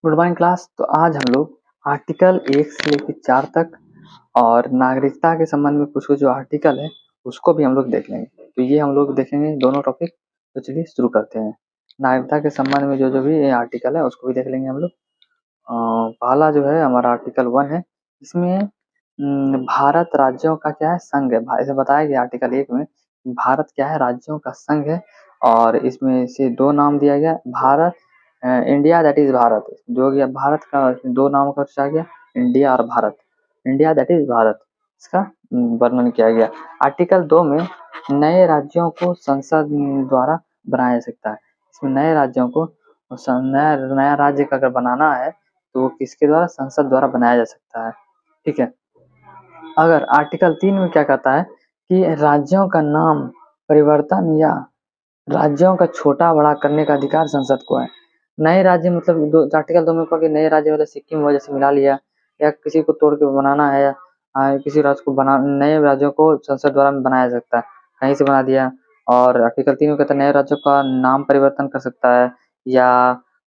Good morning class. तो आज हम लोग आर्टिकल 1 से लेकर 4 तक और नागरिकता के संबंध में कुछ-कुछ जो आर्टिकल है उसको भी हम लोग देख लेंगे। तो ये हम लोग देखेंगे दोनों टॉपिक। तो चलिए शुरू करते हैं। नागरिकता के संबंध में जो-जो भी आर्टिकल है उसको भी देख लेंगे हम लोग। पहला जो है हमारा आर्टिकल 1 है। इसमें भारत राज्यों का क्या है, संघ है। ऐसे बताया गया आर्टिकल 1 में भारत क्या है, राज्यों का संघ है। और इसमें से 2 नाम दिया गया, Bharat India that is Bharat. जो हो गया भारत का 2 नामों का रचा गया, इंडिया और Bharat. India that is Bharat, इसका वर्णन किया गया। आर्टिकल 2 में नए राज्यों को संसद द्वारा बनाया जा सकता है। इसमें नए राज्यों को नया राज्य का अगर बनाना है तो वो किसके द्वारा, संसद द्वारा बनाया जा सकता है। ठीक है। अगर आर्टिकल 3 में क्या कहता है कि राज्यों का नाम परिवर्तन या राज्यों का छोटा बड़ा करने का अधिकार संसद को है। नए राज्य मतलब आर्टिकल 2 में कहा कि नए राज्य मतलब सिक्किम वजह से मिला लिया या किसी को तोड़ के बनाना है, या किसी राज्य को बना, नए राज्यों को संसद द्वारा बनाया जा सकता है, कहीं से बना दिया। और आर्टिकल 3 में कहता है नए राज्यों का नाम परिवर्तन कर सकता है या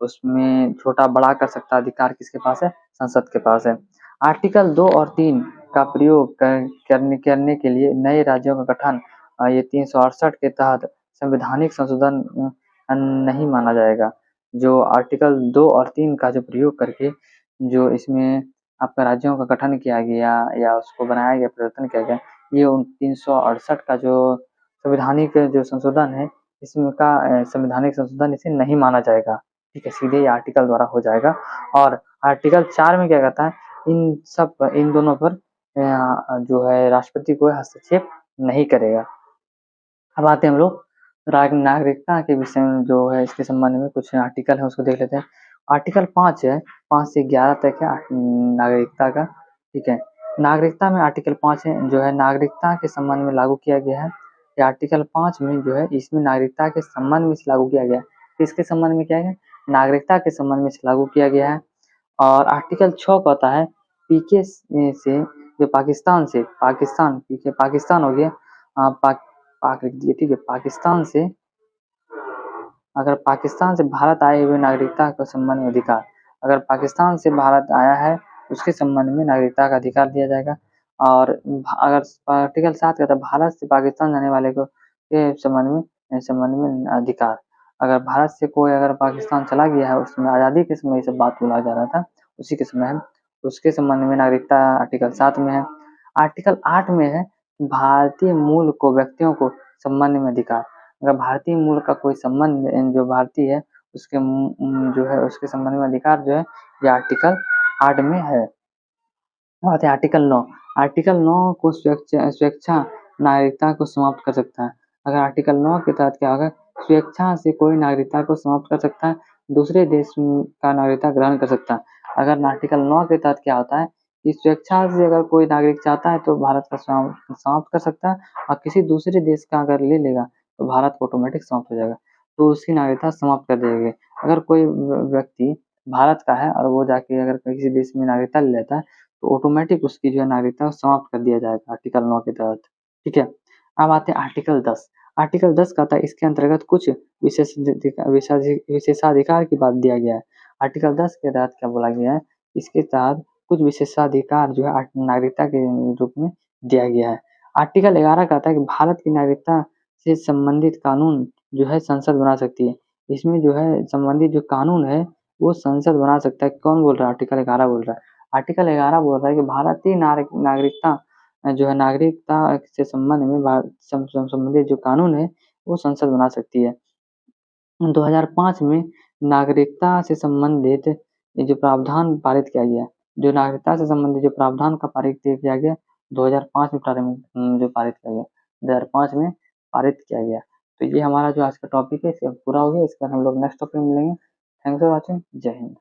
उसमें छोटा बड़ा कर सकता है, अधिकार किसके पास है, संसद के पास है। आर्टिकल 2 और 3 का प्रयोग करने के लिए नए राज्यों का गठन ये 368 के तहत संवैधानिक संशोधन नहीं माना जाएगा। जो आर्टिकल 2 और 3 का जो प्रयोग करके जो इसमें आपका राज्यों का गठन किया गया या उसको बनाया गया, परिवर्तन किया गया, ये 368 का जो संवैधानिक जो संशोधन है इसमें का संवैधानिक संशोधन इसे नहीं माना जाएगा। ठीक है, सीधे ये आर्टिकल द्वारा हो जाएगा। और आर्टिकल 4 में क्या कहता है, इन दोनों पर जो है राष्ट्रपति को हस्तक्षेप नहीं करेगा। अब आते हैं हम लोग नागरिकता के विषय में, जो है इसके संबंध में कुछ आर्टिकल है उसको देख लेते हैं। आर्टिकल 5 है, 5 से 11 तक है नागरिकता का। ठीक है, नागरिकता में आर्टिकल 5 है जो है नागरिकता के संबंध में लागू किया गया है। ये आर्टिकल 5 में जो है इसमें नागरिकता के संबंध में लागू किया गया है। किसके संबंध में किया गया, नागरिकता के संबंध में लागू किया गया है। और आर्टिकल 6 कहता है पीके से जो पाकिस्तान हो गया, पाक लिख दिए। ठीक है, पाकिस्तान से भारत आए हुए नागरिकता के संबंध में अधिकार, अगर पाकिस्तान से भारत आया है उसके संबंध में नागरिकता का अधिकार दिया जाएगा। और अगर आर्टिकल 7 कहता है भारत से पाकिस्तान जाने वाले को के संबंध में अधिकार, अगर भारत से कोई अगर पाकिस्तान चला गया है, उसमें आज़ादी के समय ये सब बात बोला जा रहा था, उसी के समय है, उसके संबंध में नागरिकता आर्टिकल 7 में है। आर्टिकल 8 में है भारतीय मूल को व्यक्तियों को संबंध में अधिकार, अगर भारतीय मूल का कोई संबंध जो भारतीय है उसके जो है उसके संबंध में अधिकार जो है ये आर्टिकल 8 में है। बात है आर्टिकल 9। आर्टिकल 9 को स्वेच्छा नागरिकता को समाप्त कर सकता है। अगर आर्टिकल 9 के तहत क्या होगा, स्वेच्छा से कोई नागरिकता को समाप्त कर सकता है, दूसरे देश का नागरिकता ग्रहण कर सकता है। अगर आर्टिकल 9 के तहत क्या होता है कि स्वेच्छा से अगर कोई नागरिक चाहता है तो भारत का समाप्त कर सकता है, और किसी दूसरे देश का अगर ले लेगा तो भारत को ऑटोमेटिक समाप्त हो जाएगा, तो उसकी नागरिकता समाप्त कर देगी। अगर कोई व्यक्ति भारत का है और वो जाके अगर किसी देश में नागरिकता ले लेता है तो ऑटोमेटिक उसकी जो है नागरिकता समाप्त कर दिया जाएगा आर्टिकल 9 के तहत। ठीक है, अब आते हैं आर्टिकल 10। आर्टिकल 10 कहता है इसके अंतर्गत कुछ विशेषाधिकार की बात दिया गया है। आर्टिकल 10 के तहत क्या बोला गया है, इसके तहत कुछ विशेषाधिकार जो है नागरिकता के रूप में दिया गया है। आर्टिकल 11 कहता है कि भारत की नागरिकता से संबंधित कानून जो है संसद बना सकती है। इसमें जो है संबंधित जो कानून है वो संसद बना सकता है। कौन बोल रहा है, आर्टिकल 11 बोल रहा है। आर्टिकल 11 बोल रहा है कि भारतीय नागरिकता जो है नागरिकता से संबंध में संबंधित जो कानून है वो संसद बना सकती है। 2005 में नागरिकता से संबंधित जो प्रावधान पारित किया गया, जो नागरिकता से संबंधित जो प्रावधान का पारित किया गया 2005 में जो पारित किया गया, 2005 में पारित किया गया। तो ये हमारा जो आज का टॉपिक है इसका पूरा हो गया। इसका हम लोग नेक्स्ट टॉपिक में मिलेंगे। Thanks for watching. जय हिंद।